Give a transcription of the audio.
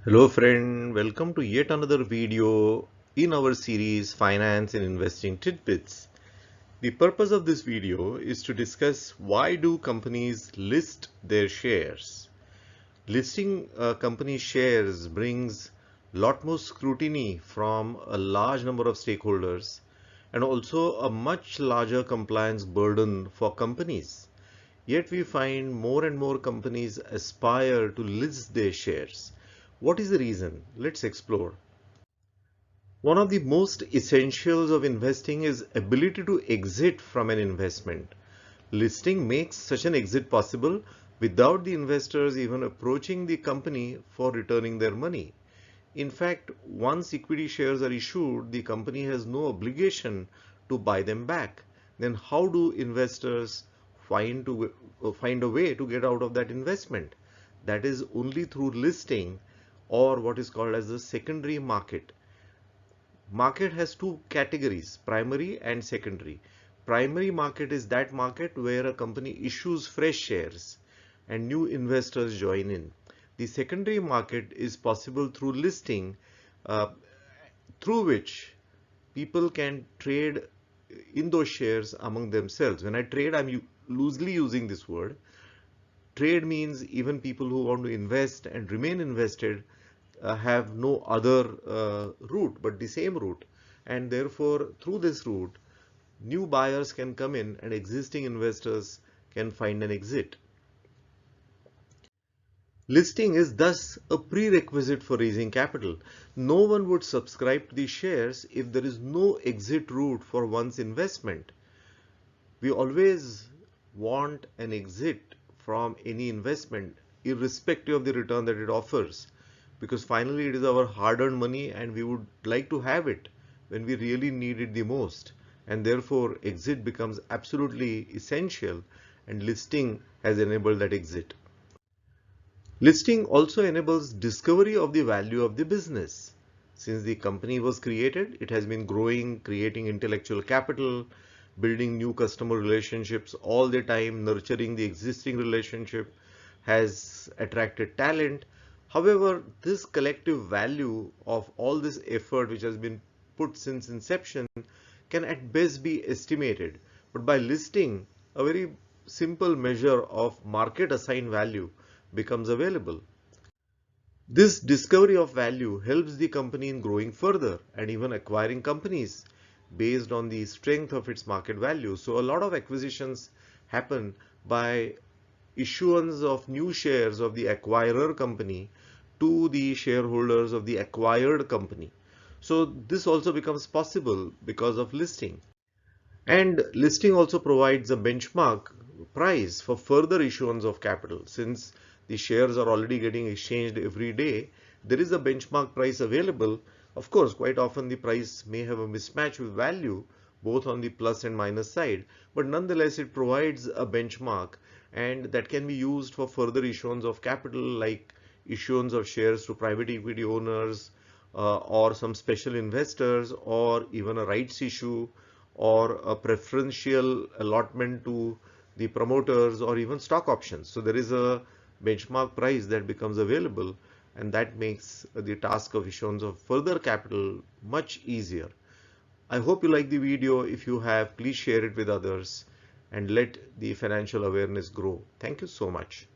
Hello friend, welcome to yet another video in our series Finance and Investing Tidbits. The purpose of this video is to discuss why do companies list their shares. Listing a company's shares brings lot more scrutiny from a large number of stakeholders and also a much larger compliance burden for companies. Yet we find more and more companies aspire to list their shares. What is the reason? Let's explore. One of the most essentials of investing is ability to exit from an investment. Listing makes such an exit possible without the investors even approaching the company for returning their money. In fact, once equity shares are issued, the company has no obligation to buy them back. Then how do investors find a way to get out of that investment? That is only through listing or what is called as the secondary market. Market has two categories, primary and secondary. Primary market is that market where a company issues fresh shares and new investors join in. The secondary market is possible through listing, uh, through which people can trade in those shares among themselves. When I trade, I'm loosely using this word. Trade means even people who want to invest and remain invested have no other route but the same route, and therefore through this route new buyers can come in and existing investors can find an exit. Listing is thus a prerequisite for raising capital. No one would subscribe to the shares if there is no exit route for one's investment. We always want an exit from any investment irrespective of the return that it offers, because finally it is our hard-earned money and we would like to have it when we really need it the most, and therefore exit becomes absolutely essential, and listing has enabled that exit. Listing also enables discovery of the value of the business. Since the company was created, it has been growing, creating intellectual capital, building new customer relationships all the time, nurturing the existing relationship, has attracted talent. However, this collective value of all this effort which has been put since inception can at best be estimated. But by listing, a very simple measure of market assigned value becomes available. This discovery of value helps the company in growing further and even acquiring companies based on the strength of its market value. So a lot of acquisitions happen by issuance of new shares of the acquirer company to the shareholders of the acquired company. So this also becomes possible because of listing. And listing also provides a benchmark price for further issuance of capital. Since the shares are already getting exchanged every day, there is a benchmark price available. Of course, quite often the price may have a mismatch with value, both on the plus and minus side, but nonetheless it provides a benchmark, and that can be used for further issuance of capital, like issuance of shares to private equity owners, or some special investors, or even a rights issue, or a preferential allotment to the promoters, or even stock options. So there is a benchmark price that becomes available, and that makes the task of issuance of further capital much easier. I hope you like the video. If you have, please share it with others and let the financial awareness grow. Thank you so much.